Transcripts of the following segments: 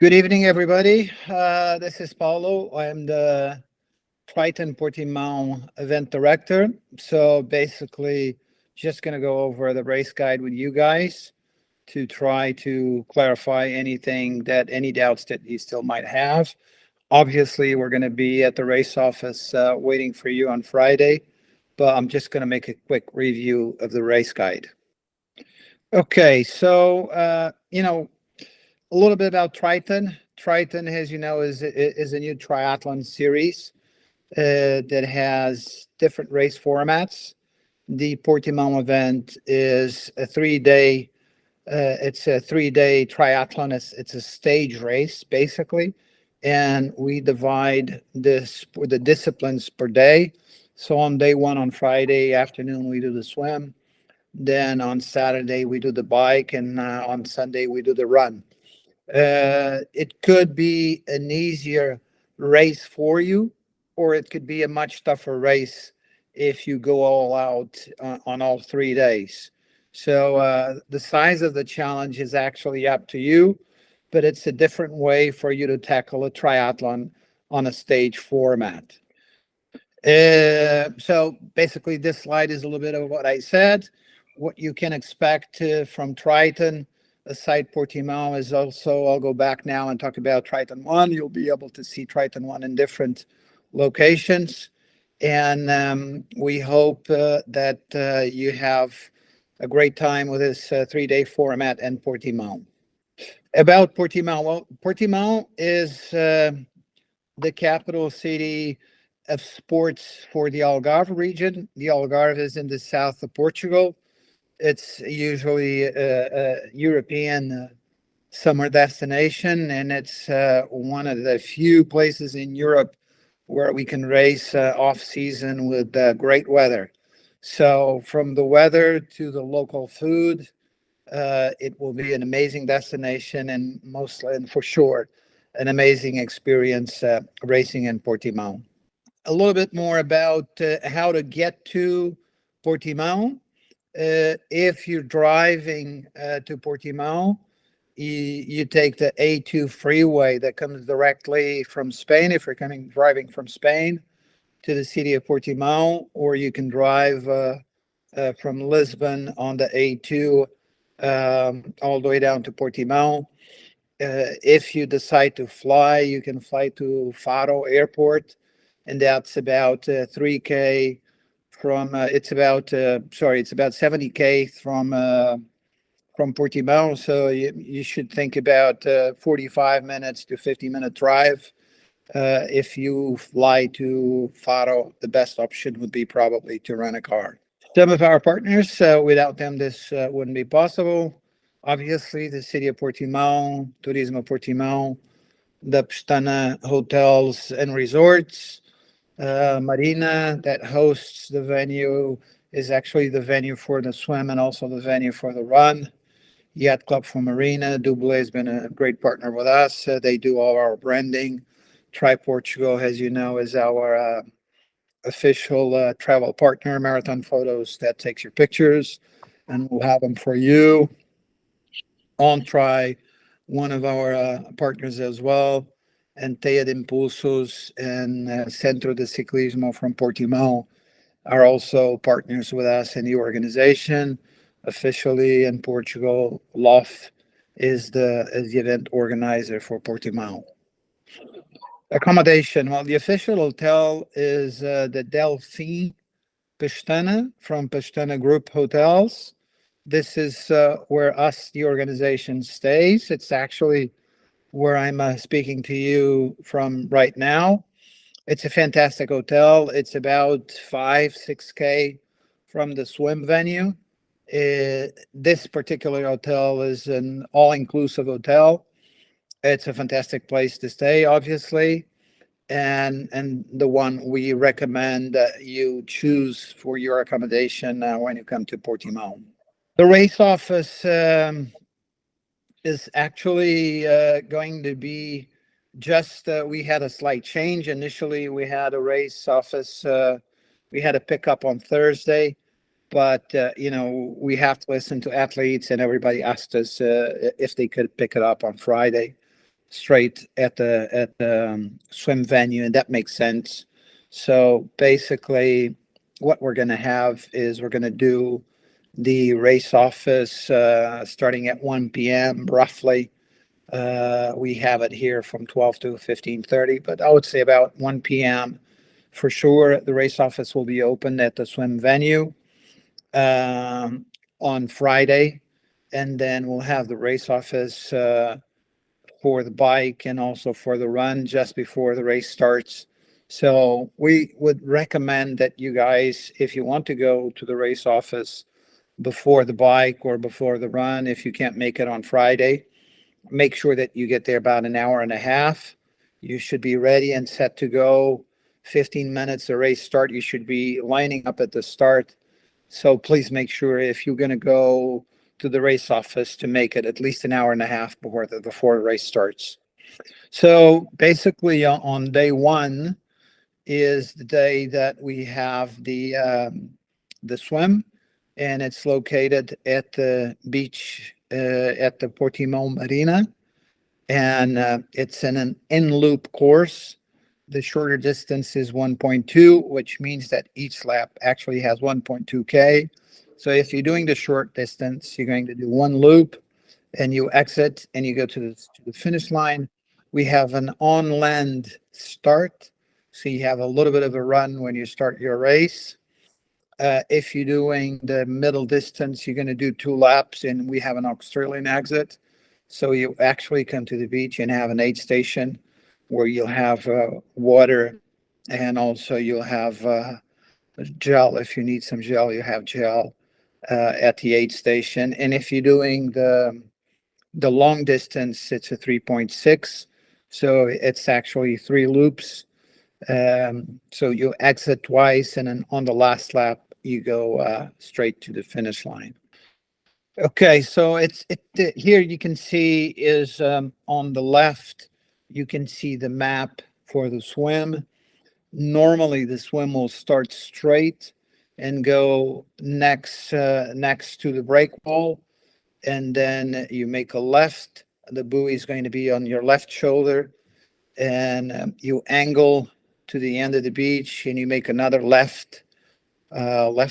Good evening, everybody. This is Paulo. I'm the TRITON Portimão event director. So basically, just going to go over the race guide with you guys to try to clarify any doubts that you still might have. Obviously, we're going to be at the race office waiting for you on Friday, but I'm just going to make a quick review of the race guide. Okay, so a little bit about Triton. Triton, as you know, is a new triathlon series that has different race formats. The Portimão event is a 3-day. It's a 3-day triathlon. It's a stage race basically, and we divide the disciplines per day. So on day one, on Friday afternoon, we do the swim. Then on Saturday we do the bike, and on Sunday we do the run. It could be an easier race for you, or it could be a much tougher race if you go all out on all 3 days. So the size of the challenge is actually up to you, but it's a different way for you to tackle a triathlon on a stage format. So basically, this slide is a little bit of what I said. What you can expect from Triton. Aside Portimão is also, I'll go back now and talk about Triton 1. You'll be able to see Triton 1 in different locations. And we hope that you have a great time with this 3-day format and Portimão. About Portimão, well, Portimão is the capital city of sports for the Algarve region. The Algarve is in the south of Portugal. It's usually a European summer destination, and it's one of the few places in Europe where we can race off-season with great weather. So from the weather to the local food, it will be an amazing destination, and for sure, an amazing experience racing in Portimão. A little bit more about how to get to Portimão. If you're driving to Portimão, you take the A2 freeway that comes directly from Spain. If you're driving from Spain to the city of Portimão, or you can drive from Lisbon on the A2 all the way down to Portimão. If you decide to fly, you can fly to Faro Airport, and that's about 3K. It's about 70K from Portimão, so you should think about 45 minutes to 50-minute drive. If you fly to Faro, the best option would be probably to rent a car. Some of our partners, without them, this wouldn't be possible. Obviously, the city of Portimão, Turismo Portimão, the Pestana Hotels and Resorts, Marina, that hosts the venue, is actually the venue for the swim and also the venue for the run. Yacht Club for Marina, Dublé has been a great partner with us. They do all our branding. Tri Portugal, as you know, is our official travel partner. Marathon Photos that takes your pictures, and we'll have them for you. On Tri, one of our partners as well, and Teia de Impulsos and Centro de Ciclismo from Portimão are also partners with us in the organization. Officially in Portugal, LOF is the event organizer for Portimão. Accommodation. Well, the official hotel is the Delfim Pestana from Pestana Group Hotels. This is where the organization, stays. It's actually where I'm speaking to you from right now. It's a fantastic hotel. It's about 5-6K from the swim venue. This particular hotel is an all-inclusive hotel. It's a fantastic place to stay, obviously, and the one we recommend you choose for your accommodation when you come to Portimão. The race office is actually going to be we had a slight change. Initially, we had a race office. We had a pickup on Thursday, but we have to listen to athletes, and everybody asked us if they could pick it up on Friday. straight at the swim venue, and that makes sense. So basically, what we're going to have is we're going to do the race office starting at 1 p.m. roughly. We have it here from 12 to 15:30, but I would say about 1 p.m. for sure. The race office will be open at the swim venue on Friday, and then we'll have the race office for the bike and also for the run just before the race starts. So we would recommend that you guys, if you want to go to the race office before the bike or before the run, if you can't make it on Friday, make sure that you get there about an hour and a half. You should be ready and set to go. 15 minutes the race start. You should be lining up at the start. So please make sure if you're going to go to the race office to make it at least an hour and a half before the race starts. So basically, on day one is the day that we have the swim, and it's located at the beach at the Portimão Marina, and it's an in-loop course. The shorter distance is 1.2, which means that each lap actually has 1.2K. So if you're doing the short distance, you're going to do one loop and you exit and you go to the finish line. We have an on-land start. So you have a little bit of a run when you start your race. If you're doing the middle distance, you're going to do 2 laps and we have an Australian exit. So you actually come to the beach and have an aid station where you'll have water, and also you'll have gel. If you need some gel, you have gel at the aid station. And if you're doing the long distance, it's a 3.6. So it's actually 3 loops. So you exit twice, and then on the last lap, you go straight to the finish line. Okay, so here you can see is on the left, you can see the map for the swim. Normally, the swim will start straight and go next to the break wall, and then you make a left. The buoy is going to be on your left shoulder, and you angle to the end of the beach, and you make another left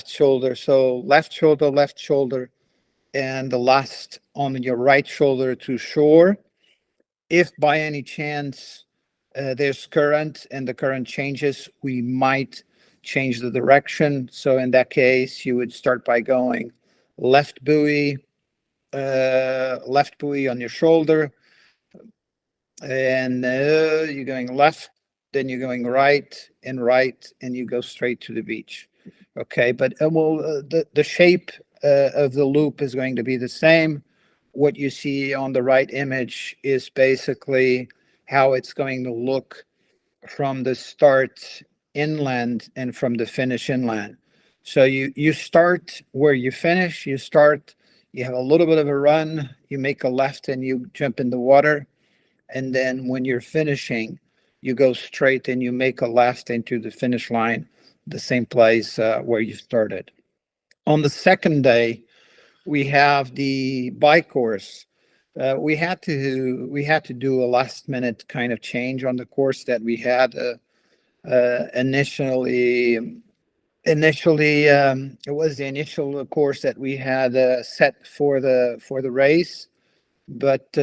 shoulder. So left shoulder, and the last on your right shoulder to shore. If by any chance there's current and the current changes, we might change the direction. So in that case, you would start by going left buoy on your shoulder, and you're going left, then you're going right, and you go straight to the beach. Okay, but the shape of the loop is going to be the same. What you see on the right image is basically how it's going to look from the start inland and from the finish inland. So you start where you finish. You have a little bit of a run, you make a left and you jump in the water. And then when you're finishing, you go straight and you make a left into the finish line, the same place where you started. On the second day, we have the bike course. We had to do a last minute kind of change on the course that we had initially. It was the initial course that we had set for the race, but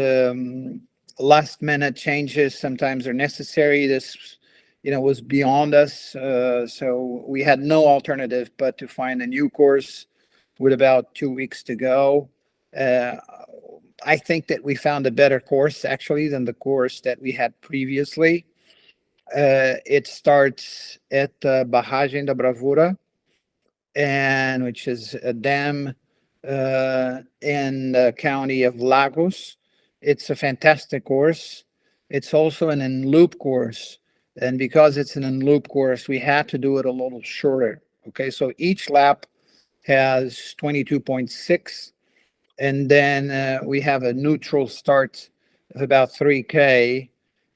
last minute changes sometimes are necessary. This was beyond us, so we had no alternative but to find a new course with about 2 weeks to go. I think that we found a better course actually than the course that we had previously. It starts at Barragem da Bravura, and which is a dam in the county of Lagos. It's a fantastic course. It's also an in-loop course, and because it's an in-loop course, we had to do it a little shorter. Okay, so each lap has 22.6, and then we have a neutral start of about 3K,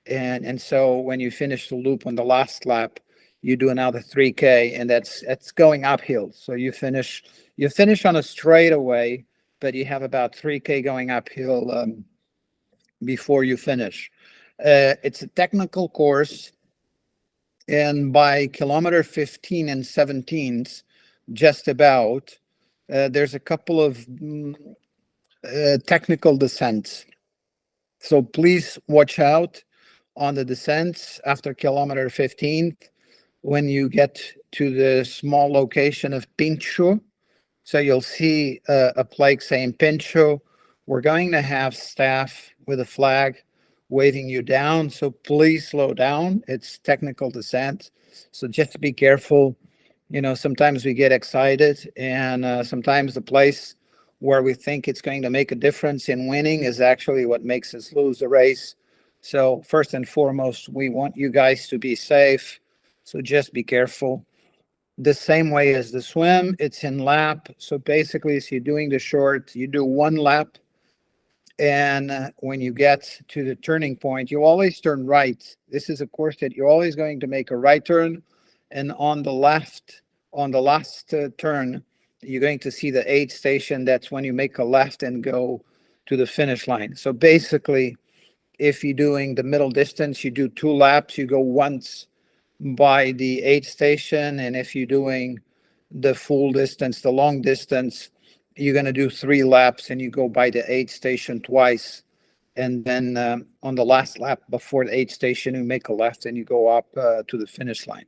and so when you finish the loop on the last lap, you do another 3K, and that's going uphill. So you finish on a straightaway, but you have about 3K going uphill before you finish. It's a technical course, and by kilometer 15 and 17, just about, there's a couple of technical descents. So please watch out on the descents after kilometer 15 when you get to the small location of Pincho. So you'll see a plaque saying Pincho. We're going to have staff with a flag waving you down. So please slow down. It's technical descent. So just be careful. You know, sometimes we get excited, and sometimes the place where we think it's going to make a difference in winning is actually what makes us lose the race. So first and foremost, we want you guys to be safe. So just be careful. The same way as the swim, it's in lap. So basically, if you're doing the short, you do one lap. And when you get to the turning point, you always turn right. This is a course that you're always going to make a right turn. And on the left, on the last turn, you're going to see the aid station. That's when you make a left and go to the finish line. So basically, if you're doing the middle distance, you do 2 laps. You go once by the aid station. And if you're doing the full distance, the long distance, you're going to do 3 laps and you go by the aid station twice. And then on the last lap before the aid station, you make a left and you go up to the finish line.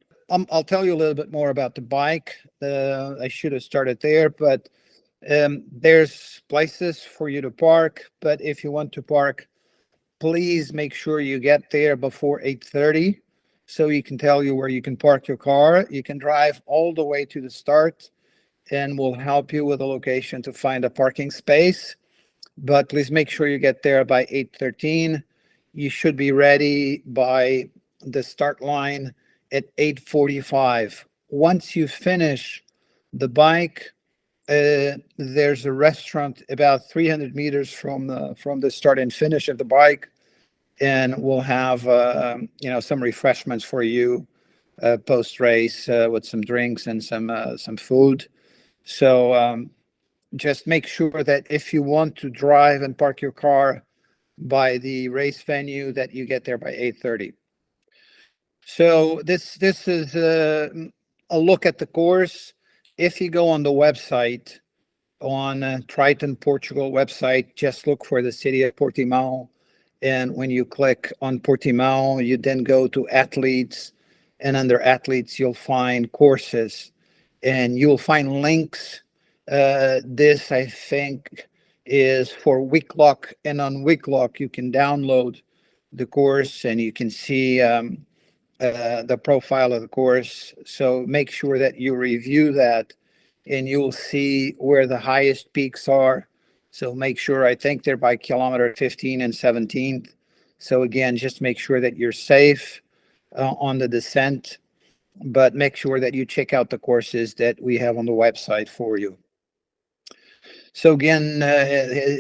I'll tell you a little bit more about the bike. I should have started there, but there's places for you to park. But if you want to park, please make sure you get there before 8:30, so you can tell you where you can park your car. You can drive all the way to the start, and we'll help you with a location to find a parking space. But please make sure you get there by 8:13. You should be ready by the start line at 8:45. Once you finish the bike, there's a restaurant about 300 meters from the start and finish of the bike, and we'll have some refreshments for you post race with some drinks and some food. So just make sure that if you want to drive and park your car by the race venue, that you get there by 8:30. So this is a look at the course. If you go on the website, on Triton Portugal website, just look for the city of Portimão. And when you click on Portimão, you then go to athletes, and under athletes, you'll find courses and you'll find links. This, I think, is for Wicklock, and on Wicklock, you can download the course and you can see the profile of the course. So make sure that you review that, and you'll see where the highest peaks are. So make sure, I think they're by kilometer 15 and 17. So again, just make sure that you're safe on the descent, but make sure that you check out the courses that we have on the website for you. So again,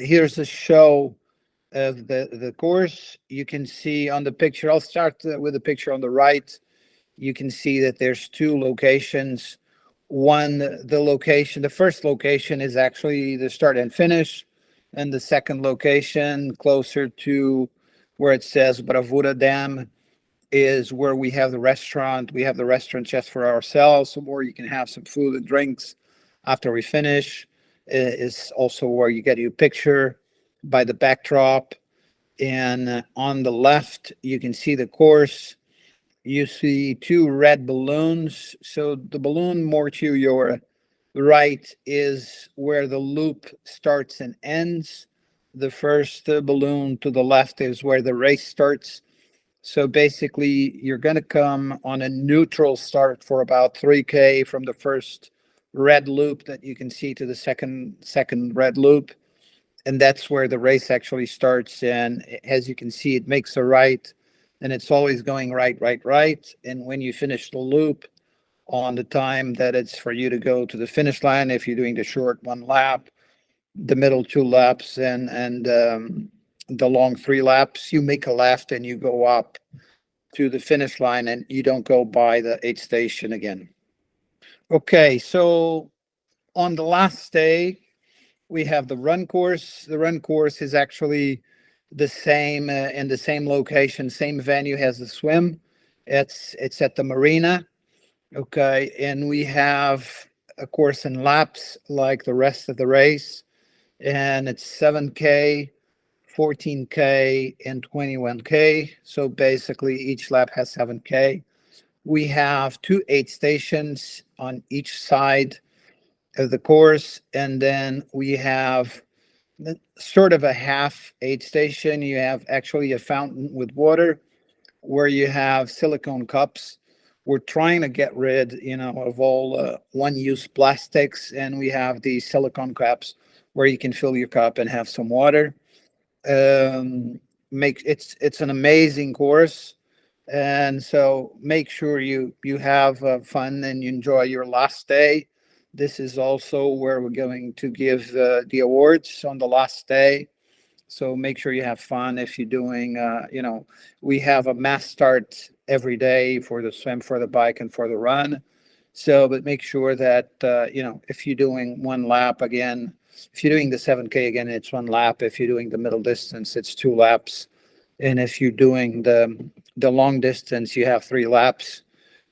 here's a show of the course. You can see on the picture, I'll start with the picture on the right. You can see that there's 2 locations. One, the first location is actually the start and finish, and the second location, closer to where it says Bravura Dam, is where we have the restaurant. We have the restaurant just for ourselves, where you can have some food and drinks after we finish. Is also where you get your picture by the backdrop. And on the left, you can see the course. You see 2 red balloons. So the balloon more to your right is where the loop starts and ends. The first balloon to the left is where the race starts. So basically, you're going to come on a neutral start for about 3K from the first red loop that you can see to the second red loop. And that's where the race actually starts. And as you can see, it makes a right, and it's always going right, right, right. And when you finish the loop on the time that it's for you to go to the finish line, if you're doing the short 1 lap, the middle 2 laps, and the long 3 laps, you make a left and you go up to the finish line, and you don't go by the aid station again. Okay, so on the last day, we have the run course. The run course is actually the same in the same location, same venue as the swim. It's at the marina. Okay, and we have a course in laps like the rest of the race, and it's 7K, 14K, and 21K. So basically, each lap has 7K. We have two aid stations on each side of the course, and then we have sort of a half aid station. You have actually a fountain with water where you have silicone cups. We're trying to get rid, of all one-use plastics, and we have these silicone cups where you can fill your cup and have some water. Um, it's an amazing course, and so make sure you have fun and you enjoy your last day. This is also where we're going to give the awards on the last day. So make sure you have fun if you're doing, we have a mass start every day for the swim, for the bike, and for the run. So, but make sure that, if you're doing one lap again, if you're doing the 7K again, it's one lap. If you're doing the middle distance, it's two laps. And if you're doing the long distance, you have three laps.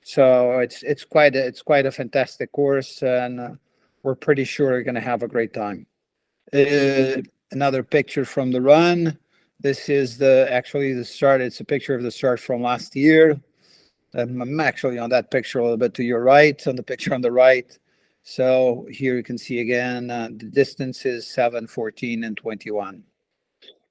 So it's quite a fantastic course, and we're pretty sure you're going to have a great time. Uh, Another picture from the run. This is actually the start. It's a picture of the start from last year. I'm actually on that picture a little bit to your right, on the picture on the right. So here you can see again, the distance is 7, 14, and 21.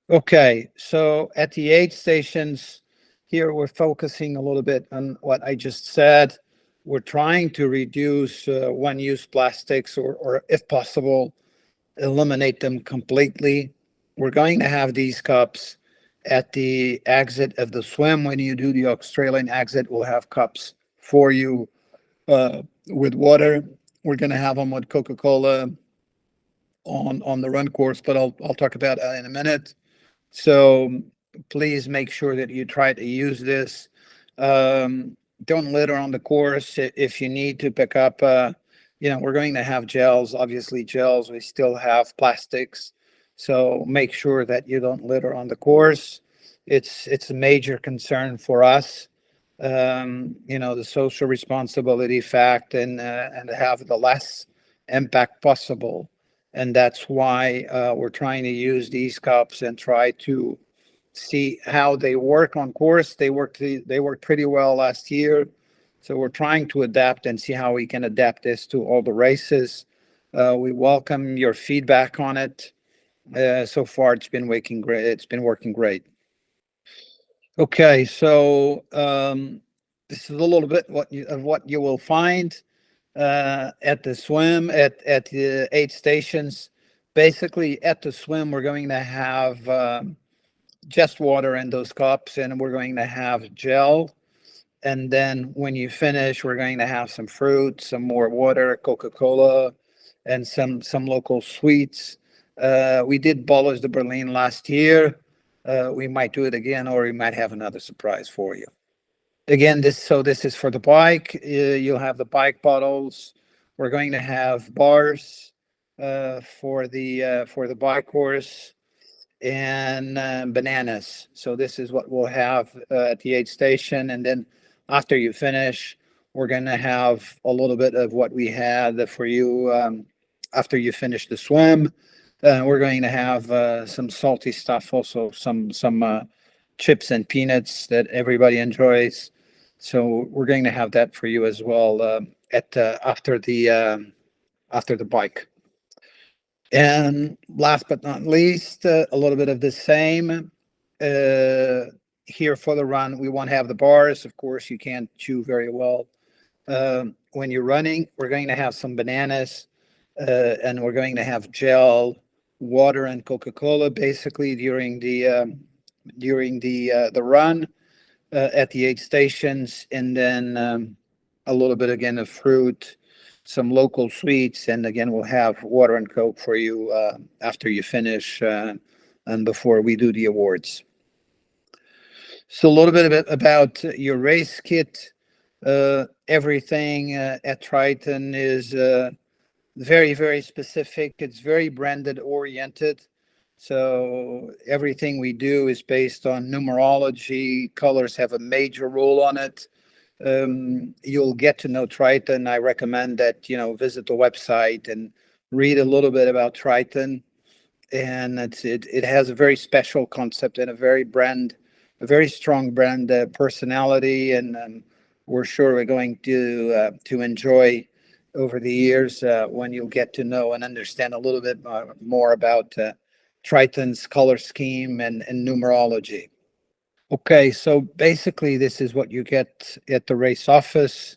Okay, so at the aid stations, here we're focusing a little bit on what I just said. We're trying to reduce one-use plastics, or if possible, eliminate them completely. We're going to have these cups at the exit of the swim. When you do the Australian exit, we'll have cups for you with water. We're going to have them with Coca-Cola on the run course, but I'll talk about that in a minute. So please make sure that you try to use this. Don't litter on the course. If you need to pick up, we're going to have gels, obviously gels. We still have plastics. So make sure that you don't litter on the course. It's a major concern for us. The social responsibility fact, and have the less impact possible. And that's why we're trying to use these cups and try to see how they work on course. They worked pretty well last year. So we're trying to adapt and see how we can adapt this to all the races. We welcome your feedback on it. So far, it's been working great. It's been working great. Okay, so this is a little bit of what you will find at the swim at the aid stations. Basically, at the swim, we're going to have just water in those cups, and we're going to have gel. And then when you finish, we're going to have some fruit, some more water, Coca-Cola, and some local sweets. We did Bolos de Berlin last year. We might do it again, or we might have another surprise for you. Again, this is for the bike. You'll have the bike bottles. We're going to have bars for the bike course, and bananas. So this is what we'll have at the aid station. And then after you finish, we're going to have a little bit of what we had for you after you finish the swim. We're going to have some salty stuff, also some chips and peanuts that everybody enjoys. So we're going to have that for you as well after the bike. And last but not least, a little bit of the same. Here for the run, we won't have the bars. Of course, you can't chew very well when you're running. We're going to have some bananas, and we're going to have gel, water, and Coca-Cola basically during the run at the aid stations, and then a little bit again of fruit, some local sweets, and again we'll have water and Coke for you after you finish and before we do the awards. So a little bit about your race kit. Everything at Triton is very, very specific. It's very branded oriented. So everything we do is based on numerology. Colors have a major role on it. You'll get to know Triton. I recommend that, visit the website and read a little bit about Triton. And it has a very special concept and a very strong brand personality. And we're sure we're going to enjoy over the years when you'll get to know and understand a little bit more about Triton's color scheme and numerology. Okay, so basically, this is what you get at the race office.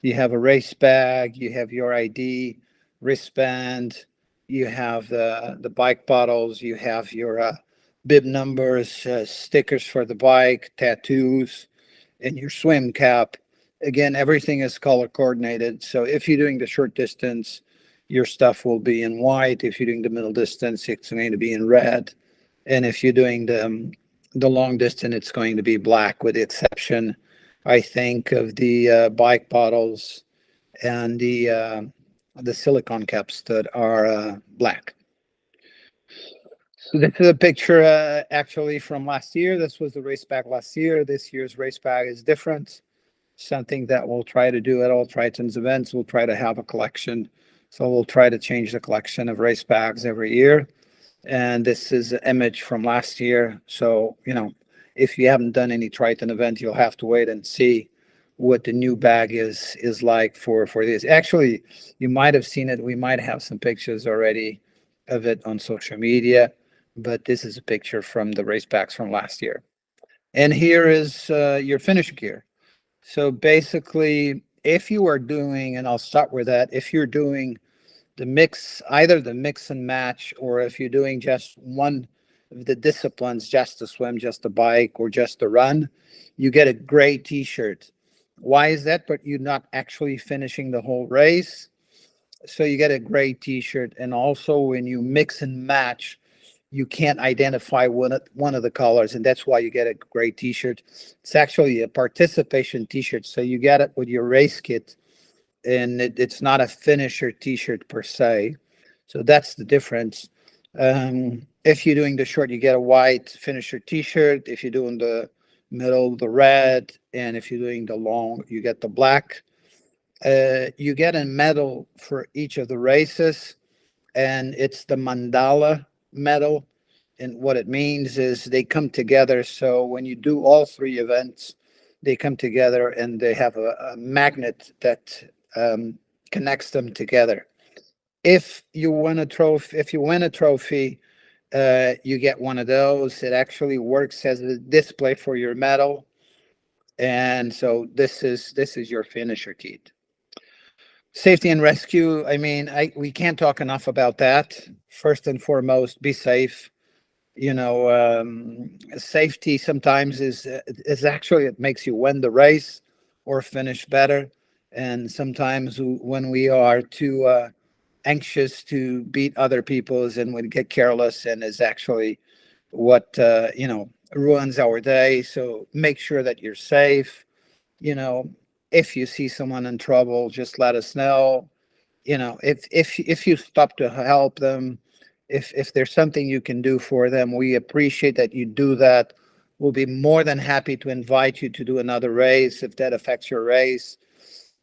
You have a race bag, you have your ID, wristband, you have the bike bottles, you have your bib numbers, stickers for the bike, tattoos, and your swim cap. Again, everything is color coordinated. So if you're doing the short distance, your stuff will be in white. If you're doing the middle distance, it's going to be in red. And if you're doing the long distance, it's going to be black, with the exception, I think, of the bike bottles and the silicone caps that are black. So this is a picture actually from last year. This was the race bag last year. This year's race bag is different. Something that we'll try to do at all Triton's events. We'll try to have a collection. So we'll try to change the collection of race bags every year. And this is an image from last year. So, if you haven't done any Triton event, you'll have to wait and see what the new bag is like for this. Actually, you might have seen it. We might have some pictures already of it on social media, but this is a picture from the race bags from last year. And here is your finish gear. So basically, if you are doing, and I'll start with that, if you're doing the mix, either the mix and match, or if you're doing just one of the disciplines, just the swim, just the bike, or just the run, you get a gray t-shirt. Why is that? But you're not actually finishing the whole race. So you get a gray t-shirt. And also when you mix and match, you can't identify one of the colors, and that's why you get a gray t-shirt. It's actually a participation t-shirt. So you get it with your race kit, and it's not a finisher t-shirt per se. So that's the difference. If you're doing the short, you get a white finisher t-shirt. If you're doing the middle, the red, and if you're doing the long, you get the black. You get a medal for each of the races, and it's the mandala medal. And what it means is they come together. So when you do all three events, they come together and they have a magnet that connects them together. If you win a trophy, you get one of those. It actually works as a display for your medal, and so this is your finisher kit. Safety and rescue. I mean, we can't talk enough about that. First and foremost, be safe. Safety sometimes is actually, it makes you win the race or finish better. And sometimes when we are too anxious to beat other people's, and we get careless, and is actually what ruins our day. So make sure that you're safe. If you see someone in trouble, just let us know. If you stop to help them, if there's something you can do for them, we appreciate that you do that. We'll be more than happy to invite you to do another race if that affects your race.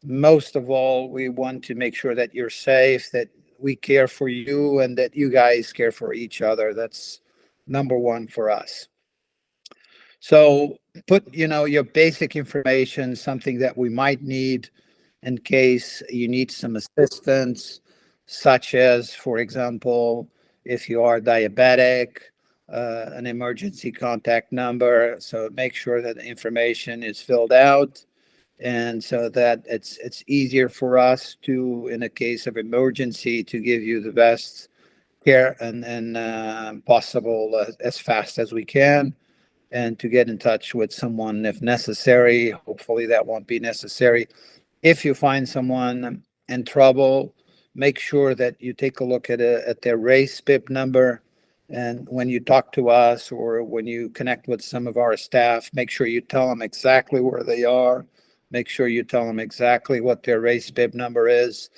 Most of all, we want to make sure that you're safe, that we care for you, and that you guys care for each other. That's number one for us. So put, your basic information, something that we might need in case you need some assistance, such as, for example, if you are diabetic, an emergency contact number. So make sure that the information is filled out, and so that it's easier for us to, in a case of emergency, to give you the best care and possible as fast as we can, and to get in touch with someone if necessary. Hopefully that won't be necessary. If you find someone in trouble, make sure that you take a look at their race bib number. And when you talk to us or when you connect with some of our staff, make sure you tell them exactly where they are. Make sure you tell them exactly what their race bib number is,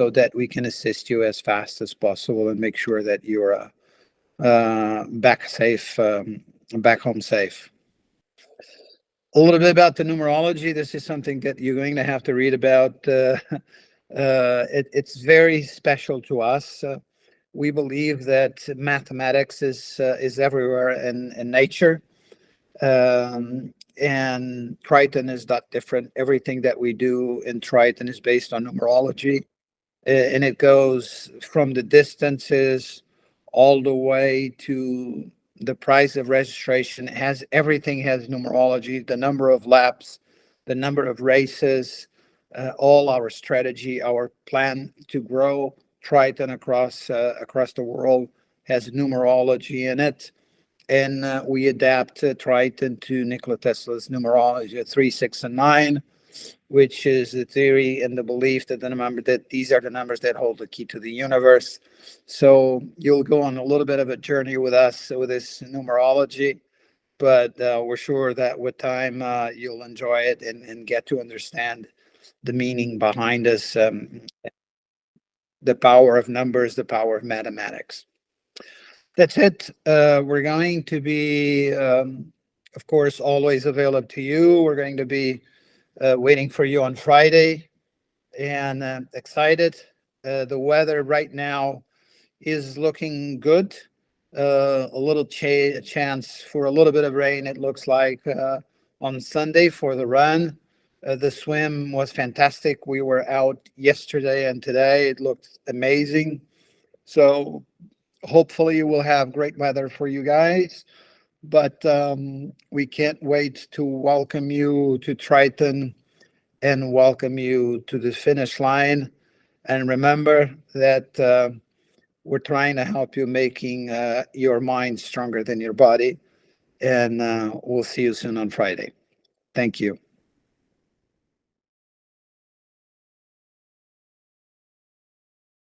so that we can assist you as fast as possible and make sure that you're back safe, back home safe. A little bit about the numerology. This is something that you're going to have to read about. It's very special to us. We believe that mathematics is everywhere in nature, and Triton is not different. Everything that we do in Triton is based on numerology, and it goes from the distances all the way to the price of registration. Has everything has numerology, the number of laps, the number of races, all our strategy, our plan to grow Triton across the world has numerology in it, and we adapt Triton to Nikola Tesla's numerology, 3, 6, and 9, which is the theory and the belief that these are the numbers that hold the key to the universe. So you'll go on a little bit of a journey with us with this numerology, but we're sure that with time you'll enjoy it and get to understand the meaning behind us, the power of numbers, the power of mathematics. That's it. We're going to be, of course, always available to you. We're going to be waiting for you on Friday, and excited. The weather right now is looking good. A little chance for a little bit of rain, it looks like, on Sunday for the run. The swim was fantastic. We were out yesterday and today. It looked amazing. So hopefully we'll have great weather for you guys. But we can't wait to welcome you to Triton and welcome you to the finish line. And remember that we're trying to help you making your mind stronger than your body. And we'll see you soon on Friday. Thank you.